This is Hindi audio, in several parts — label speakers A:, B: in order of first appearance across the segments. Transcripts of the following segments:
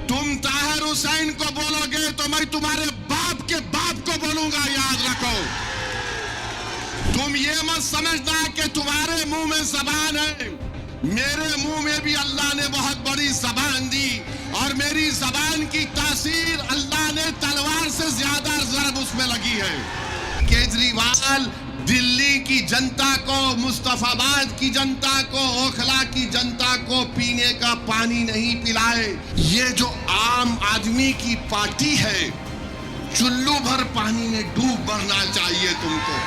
A: तुम ताहिर हुसैन को बोलोगे तो मैं तुम्हारे बाप के बाप को बोलूंगा, याद रखो। तुम ये मत समझना कि तुम्हारे मुंह में जबान है, मेरे मुंह में भी अल्लाह ने बहुत बड़ी जबान दी और मेरी जबान की तासीर अल्लाह ने तलवार से ज्यादा ज़रब उसमें लगी है। केजरीवाल दिल्ली की जनता को, मुस्तफाबाद की जनता को, ओखला की जनता को पीने का पानी नहीं पिलाए। ये जो आम आदमी की पार्टी है, चुल्लू भर पानी में डूब मरना चाहिए तुमको।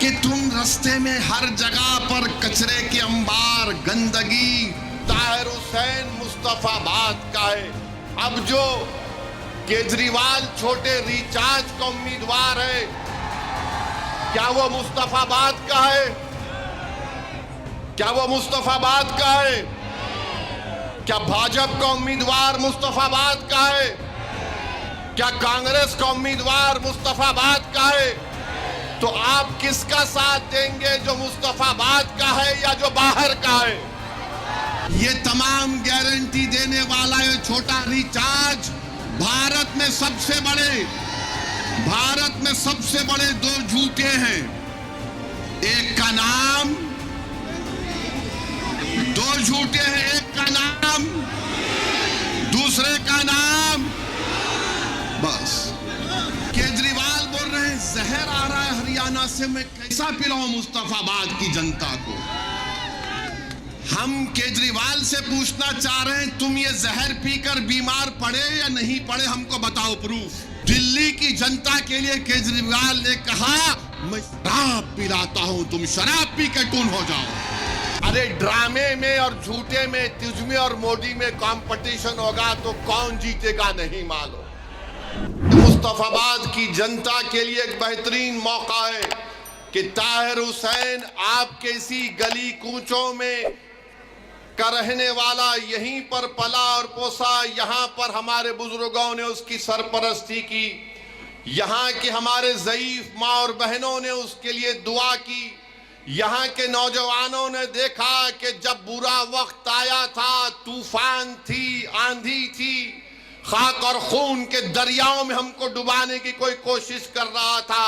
A: कि तुम रास्ते में हर जगह पर कचरे के अंबार, गंदगी, ताहिर हुसैन मुस्तफाबाद का है। अब जो केजरीवाल छोटे रिचार्ज का उम्मीदवार है, क्या वो मुस्तफाबाद का है? क्या वो मुस्तफाबाद का है? क्या भाजपा का उम्मीदवार मुस्तफाबाद का है? क्या कांग्रेस का उम्मीदवार मुस्तफाबाद का है? तो आप किसका साथ देंगे, जो मुस्तफाबाद का है या जो बाहर का है? ये तमाम गारंटी देने वाला ये छोटा रिचार्ज भारत में सबसे बड़े दो झूठे हैं। एक का नाम, दो झूठे हैं, एक का नाम, दूसरे का नाम, बस। केजरीवाल बोल रहे हैं जहर आ रहा है हरियाणा से, मैं कैसा पिलाऊं मुस्तफाबाद की जनता को। हम केजरीवाल से पूछना चाह रहे हैं, तुम ये जहर पीकर बीमार पड़े या नहीं पड़े, हमको बताओ प्रूफ। दिल्ली की जनता के लिए केजरीवाल ने कहा मैं शराब पिलाता हूं, तुम शराब पी के टून हो जाओ। अरे ड्रामे में और झूठे में तुझमें और मोदी में कंपटीशन होगा तो कौन जीतेगा नहीं मालूम। मुस्तफाबाद की जनता के लिए एक बेहतरीन मौका है कि ताहिर हुसैन आपके इसी गली कूचों में का रहने वाला, यहीं पर पला और पोसा, यहाँ पर हमारे बुजुर्गों ने उसकी सरपरस्ती की, यहाँ के हमारे ज़ईफ माँ और बहनों ने उसके लिए दुआ की, यहाँ के नौजवानों ने देखा कि जब बुरा वक्त आया था, तूफान थी, आंधी थी, खाक और खून के दरियाओं में हमको डुबाने की कोई कोशिश कर रहा था,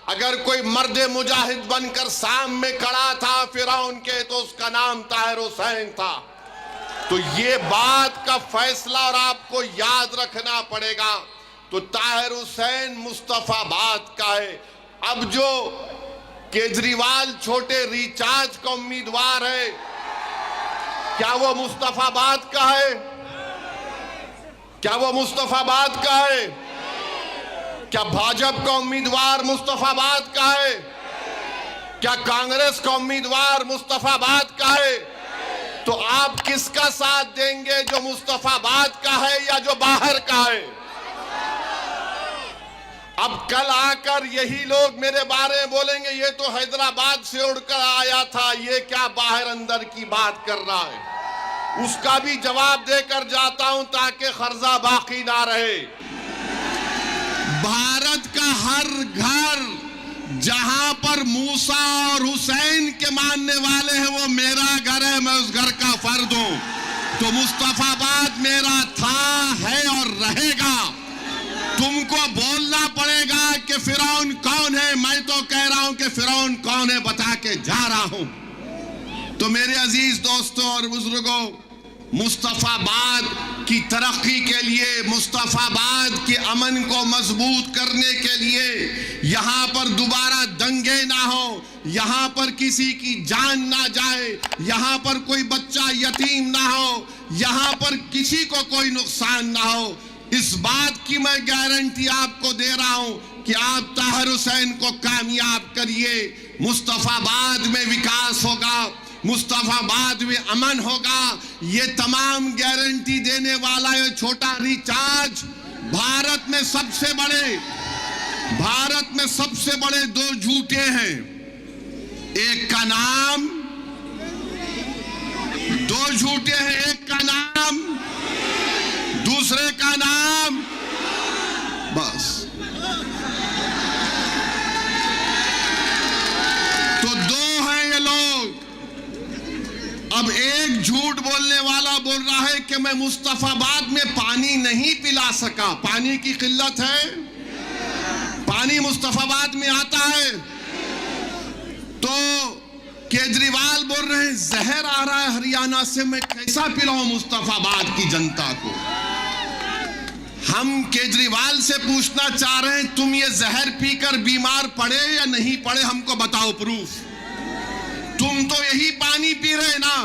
A: अगर कोई मर्द मुजाहिद बनकर साम में खड़ा था फिरौन के, तो उसका नाम ताहिर हुसैन था। तो ये बात का फैसला और आपको याद रखना पड़ेगा। तो ताहिर हुसैन मुस्तफाबाद का है। अब जो केजरीवाल छोटे रिचार्ज का उम्मीदवार है, क्या वो मुस्तफाबाद का है? क्या वो मुस्तफाबाद का है? क्या भाजपा का उम्मीदवार मुस्तफाबाद का है? क्या कांग्रेस का उम्मीदवार मुस्तफाबाद का है? तो आप किसका साथ देंगे, जो मुस्तफाबाद का है या जो बाहर का है? अब कल आकर यही लोग मेरे बारे में बोलेंगे ये तो हैदराबाद से उड़कर आया था, ये क्या बाहर अंदर की बात कर रहा है। उसका भी जवाब देकर जाता हूं ताकि खर्जा बाकी ना रहे। भारत का हर घर जहां पर मूसा और हुसैन के मानने वाले हैं वो मेरा घर है, मैं उस घर का फर्द हूं। तो मुस्तफाबाद मेरा था, है और रहेगा। तुमको बोलना पड़ेगा कि फिरौन कौन है, मैं तो कह रहा हूं कि फिरौन कौन है बता के जा रहा हूं। तो मेरे अजीज दोस्तों और बुजुर्गों, मुस्तफाबाद की तरक्की के लिए, मुस्तफाबाद के अमन को मजबूत करने के लिए, यहाँ पर दोबारा दंगे ना हो, यहाँ पर किसी की जान ना जाए, यहाँ पर कोई बच्चा यतीम ना हो, यहाँ पर किसी को कोई नुकसान ना हो, इस बात की मैं गारंटी आपको दे रहा हूं कि आप ताहिर हुसैन को कामयाब करिए। मुस्तफाबाद में विकास होगा, मुस्तफाबाद में अमन होगा। ये तमाम गारंटी देने वाला ये छोटा रिचार्ज भारत में सबसे बड़े दो झूठे हैं। एक का नाम, दो झूठे हैं, एक का नाम, दूसरे का नाम, बस। तो दो हैं ये लोग। अब एक झूठ बोलने वाला बोल रहा है कि कि मैं मुस्तफाबाद में पानी नहीं पिला सका। पानी की किल्लत है, पानी मुस्तफाबाद में आता है। तो केजरीवाल बोल रहे हैं जहर आ रहा है हरियाणा से, मैं कैसा पिलाऊं मुस्तफाबाद की जनता को। हम केजरीवाल से पूछना चाह रहे हैं, तुम ये जहर पीकर बीमार पड़े या नहीं पड़े, हमको बताओ प्रूफ। तुम तो यही पानी पी रहे ना।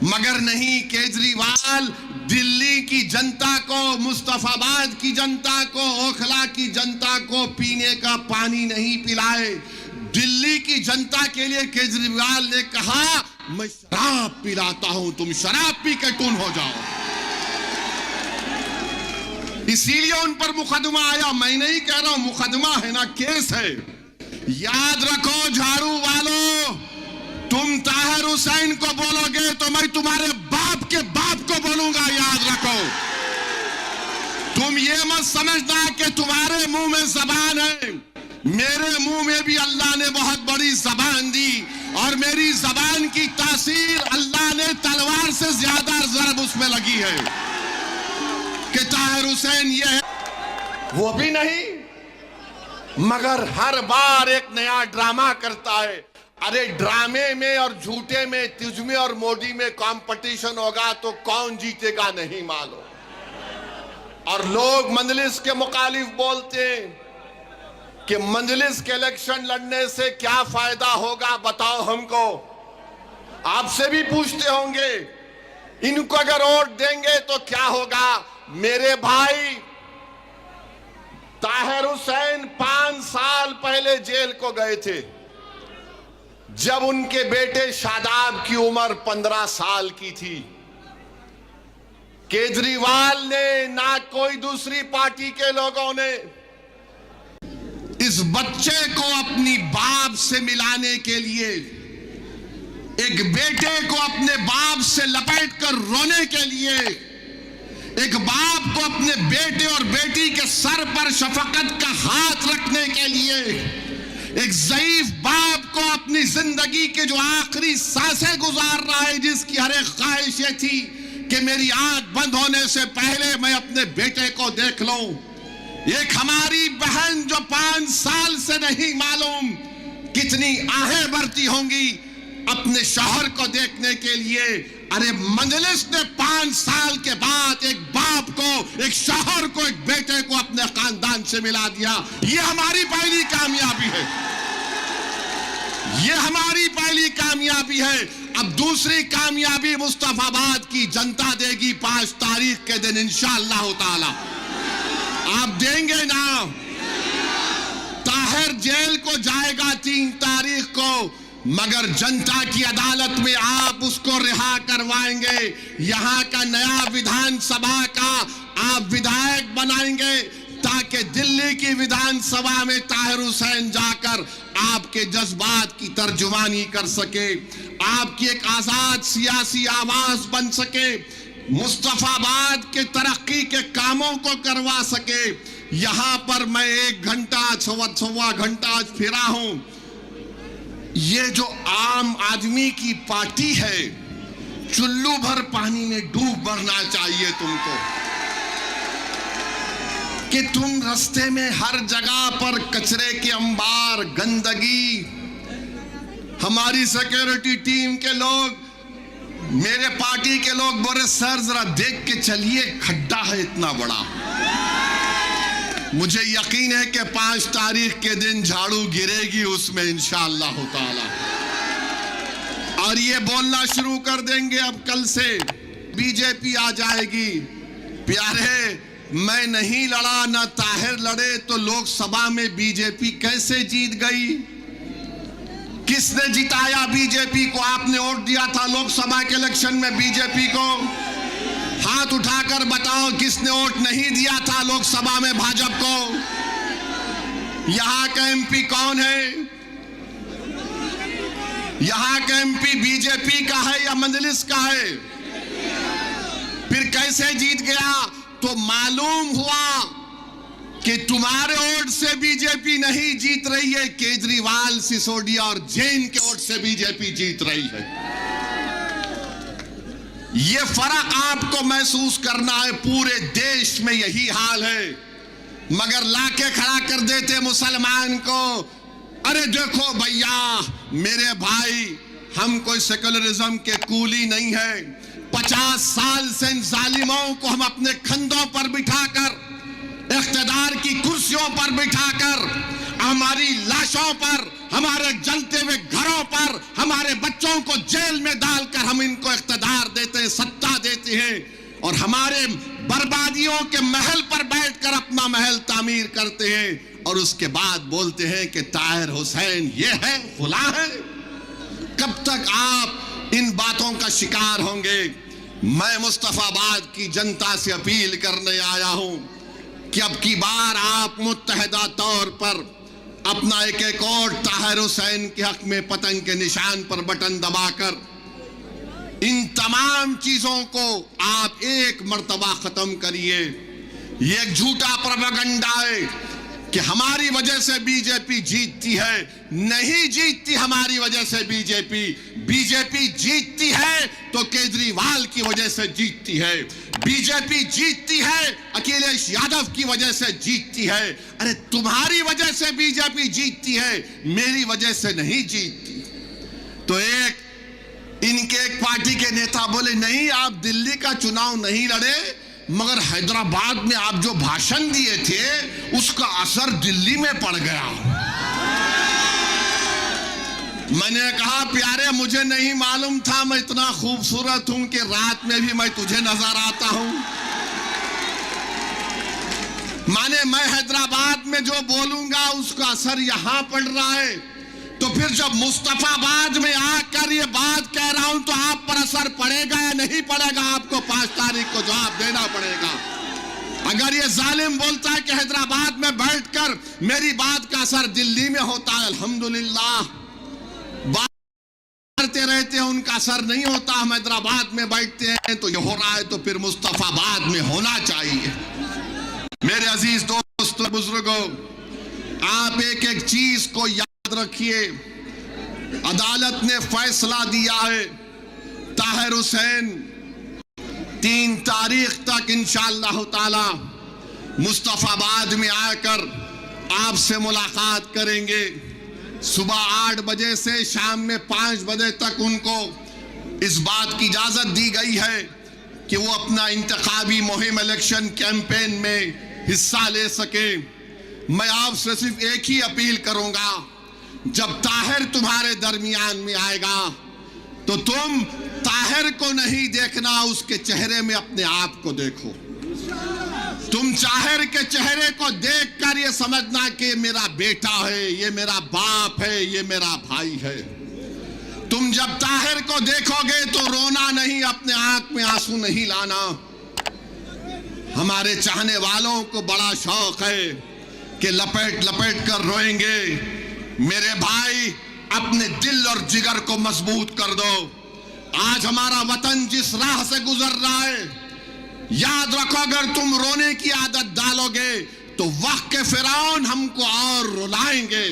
A: मगर नहीं, केजरीवाल दिल्ली की जनता को, मुस्तफाबाद की जनता को, ओखला की जनता को पीने का पानी नहीं पिलाए। दिल्ली की जनता के लिए केजरीवाल ने कहा मैं शराब पिलाता हूं, तुम शराब पी के टून हो जाओ। इसीलिए उन पर मुकदमा आया। मैं नहीं कह रहा हूं, मुकदमा है ना, केस है। याद रखो झाड़ू वालों, तुम ताहिर हुसैन को बोलोगे तो मैं तुम्हारे बाप के बाप को बोलूंगा, याद रखो। तुम ये मत समझना कि तुम्हारे मुंह में जबान है, मेरे मुंह में भी अल्लाह ने बहुत बड़ी जबान दी, और मेरी जबान की तासीर अल्लाह ने तलवार से ज्यादा जरब उसमें लगी है कि ताहिर हुसैन ये है वो भी नहीं। मगर हर बार एक नया ड्रामा करता है। अरे ड्रामे में और झूठे में, तुझ में और मोदी में कंपटीशन होगा तो कौन जीतेगा नहीं मालूम। और लोग मजलिस के मुखालिफ बोलते हैं कि मजलिस के इलेक्शन लड़ने से क्या फायदा होगा, बताओ हमको। आपसे भी पूछते होंगे, इनको अगर वोट देंगे तो क्या होगा। मेरे भाई, ताहिर हुसैन 5 साल पहले जेल को गए थे, जब उनके बेटे शादाब की उम्र 15 साल की थी। केजरीवाल ने, ना कोई दूसरी पार्टी के लोगों ने इस बच्चे को अपनी बाप से मिलाने के लिए, एक बेटे को अपने बाप से लपेटकर रोने के लिए, एक बाप को अपने बेटे और बेटी के सर पर शफकत का हाथ रखने के लिए, एक ज़ईफ बाप को अपनी जिंदगी के जो आखिरी सांसें गुजार रहा है, जिसकी हर एक ख्वाहिश ये थी कि मेरी आंख बंद होने से पहले मैं अपने बेटे को देख लूं। एक हमारी बहन जो 5 साल से नहीं मालूम कितनी आहें भरती होंगी अपने शौहर को देखने के लिए। अरे मजलिस ने 5 साल के बाद एक बाप को, एक शौहर को, एक बेटे को अपने खानदान से मिला दिया। ये हमारी पहली कामयाबी है, ये हमारी पहली कामयाबी है। अब दूसरी कामयाबी मुस्तफाबाद की जनता देगी 5 तारीख के दिन इंशाअल्लाह ताला। आप देंगे ना। ताहिर जेल को जाएगा 3 तारीख को, मगर जनता की अदालत में आप उसको रिहा करवाएंगे। यहां का नया विधानसभा का आप विधायक बनाएंगे ताकि दिल्ली की विधानसभा में ताहिर हुसैन जाकर आपके जज्बात की तर्जुमानी कर सके, आपकी एक आजाद सियासी आवाज बन सके, मुस्तफाबाद के तरक्की के कामों को करवा सके। यहां पर मैं 1 घंटा, सवा घंटा आज फिरा हूं। ये जो आम आदमी की पार्टी है, चुल्लू भर पानी में डूब मरना चाहिए तुमको, कि तुम रास्ते में हर जगह पर कचरे के अंबार, गंदगी। हमारी सिक्योरिटी टीम के लोग, मेरे पार्टी के लोग बोले सर जरा देख के चलिए, खड्डा है इतना बड़ा। मुझे यकीन है कि 5 तारीख के दिन झाड़ू गिरेगी उसमें इंशाअल्लाह ताला, और ये बोलना शुरू कर देंगे अब कल से बीजेपी आ जाएगी। प्यारे, मैं नहीं लड़ा, ना ताहिर लड़े, तो लोकसभा में बीजेपी कैसे जीत गई? किसने जिताया बीजेपी को? आपने वोट दिया था लोकसभा के इलेक्शन में बीजेपी को? हाथ उठाकर बताओ किसने वोट नहीं दिया था लोकसभा में भाजपा को? यहां का एमपी कौन है? यहां का एमपी बीजेपी का है या मजलिस का है? फिर कैसे जीत गया? तो मालूम हुआ कि तुम्हारे वोट से बीजेपी नहीं जीत रही है, केजरीवाल, सिसोदिया और जैन के वोट से बीजेपी जीत रही है। ये फर्क आपको महसूस करना है। पूरे देश में यही हाल है, मगर लाके खड़ा कर देते मुसलमान को। अरे देखो भैया मेरे भाई, हम कोई सेकुलरिज्म के कूली नहीं है। 50 साल से इन जालिमों को हम अपने कंधों पर बिठाकर, इख्तिदार की कुर्सियों पर बिठाकर, हमारी लाशों पर, हमारे जलते हुए घरों पर, हमारे बच्चों को जेल में डालकर हम इनको इख्तिदार देते हैं, सत्ता देते हैं, और हमारे बर्बादियों के महल पर बैठकर अपना महल तामीर करते हैं, और उसके बाद बोलते हैं कि ताहिर हुसैन ये है, फुला है। कब तक आप इन बातों का शिकार होंगे? मैं मुस्तफाबाद की जनता से अपील करने आया हूं कि अब की बार आप मुत्तहिदा तौर पर अपना एक एक और ताहिर हुसैन के हक में पतंग के निशान पर बटन दबाकर इन तमाम चीजों को आप एक मर्तबा खत्म करिए। ये एक झूठा प्रोपेगेंडा है कि हमारी वजह से बीजेपी जीतती है। नहीं जीतती हमारी वजह से बीजेपी। बीजेपी जीतती है तो केजरीवाल की वजह से जीतती है। बीजेपी जीतती है अखिलेश यादव की वजह से जीतती है। अरे तुम्हारी वजह से बीजेपी जीतती है, मेरी वजह से नहीं जीतती। तो इनके एक पार्टी के नेता बोले नहीं आप दिल्ली का चुनाव नहीं लड़े, मगर हैदराबाद में आप जो भाषण दिए थे उसका असर दिल्ली में पड़ गया। मैंने कहा प्यारे मुझे नहीं मालूम था मैं इतना खूबसूरत हूं कि रात में भी मैं तुझे नजर आता हूं। माने मैं हैदराबाद में जो बोलूंगा उसका असर यहां पड़ रहा है, तो फिर जब मुस्तफाबाद में आकर ये बात कह रहा हूं तो आप पर असर पड़ेगा या नहीं पड़ेगा? आपको 5 तारीख को जवाब देना पड़ेगा। अगर ये जालिम बोलता है कि हैदराबाद में बैठकर मेरी बात का असर दिल्ली में होता है, अल्हम्दुलिल्लाह, बात करते रहते हैं उनका असर नहीं होता, हम हैदराबाद में बैठते हैं तो ये हो रहा है, तो फिर मुस्तफाबाद में होना चाहिए। मेरे अजीज दोस्तों बुजुर्गों, आप एक एक चीज को याद रखिए। अदालत ने फैसला दिया है ताहिर हुसैन 3 तारीख तक इंशाअल्लाह ताला मुस्तफाबाद में आकर आपसे मुलाकात करेंगे। सुबह 8 बजे से शाम में 5 बजे तक उनको इस बात की इजाजत दी गई है कि वो अपना इंतखाबी मुहिम इलेक्शन कैंपेन में हिस्सा ले सके। मैं आपसे सिर्फ एक ही अपील करूंगा, जब ताहिर तुम्हारे दरमियान में आएगा तो तुम ताहिर को नहीं देखना, उसके चेहरे में अपने आप को देखो। तुम ताहिर के चेहरे को देखकर ये समझना कि मेरा बेटा है, ये मेरा बाप है, ये मेरा भाई है। तुम जब ताहिर को देखोगे तो रोना नहीं, अपने आंख में आंसू नहीं लाना। हमारे चाहने वालों को बड़ा शौक है कि लपेट लपेट कर रोएंगे। मेरे भाई अपने दिल और जिगर को मजबूत कर दो। आज हमारा वतन जिस राह से गुजर रहा है, याद रखो अगर तुम रोने की आदत डालोगे तो वक्त के फिरौन हमको और रुलाएंगे।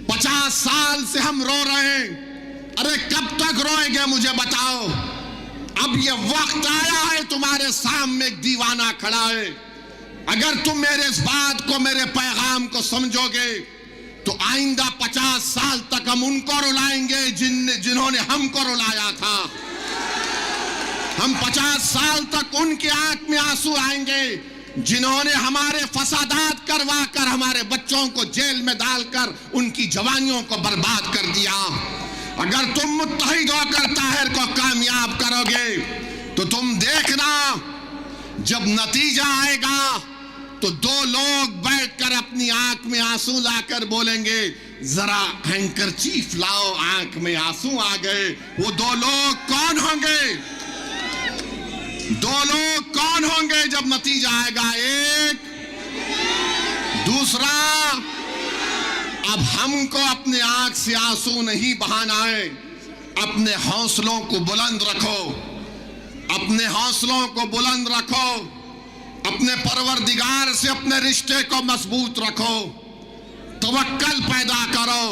A: 50 साल से हम रो रहे हैं, अरे कब तक रोएंगे मुझे बताओ। अब ये वक्त आया है, तुम्हारे सामने एक दीवाना खड़ा है। अगर तुम मेरे इस बात को, मेरे पैगाम को समझोगे तो आइंदा 50 साल तक हम उनको रुलाएंगे जिन्होंने हमको रुलाया था। हम 50 साल तक उनकी आंख में आंसू आएंगे जिन्होंने हमारे फसादात करवा कर हमारे बच्चों को जेल में डालकर उनकी जवानियों को बर्बाद कर दिया। अगर तुम मुत्तहिद होकर ताहिर को कामयाब करोगे तो तुम देखना जब नतीजा आएगा तो 2 लोग बैठकर अपनी आंख में आंसू लाकर बोलेंगे जरा हैंकरचीफ लाओ, आंख में आंसू आ गए। वो 2 लोग कौन होंगे? 2 लोग कौन होंगे जब नतीजा आएगा? एक, दूसरा, अब हमको अपने आंख से आंसू नहीं बहाना है। अपने हौसलों को बुलंद रखो, अपने हौसलों को बुलंद रखो, अपने परवरदिगार से अपने रिश्ते को मजबूत रखो, तवक्कल पैदा करो।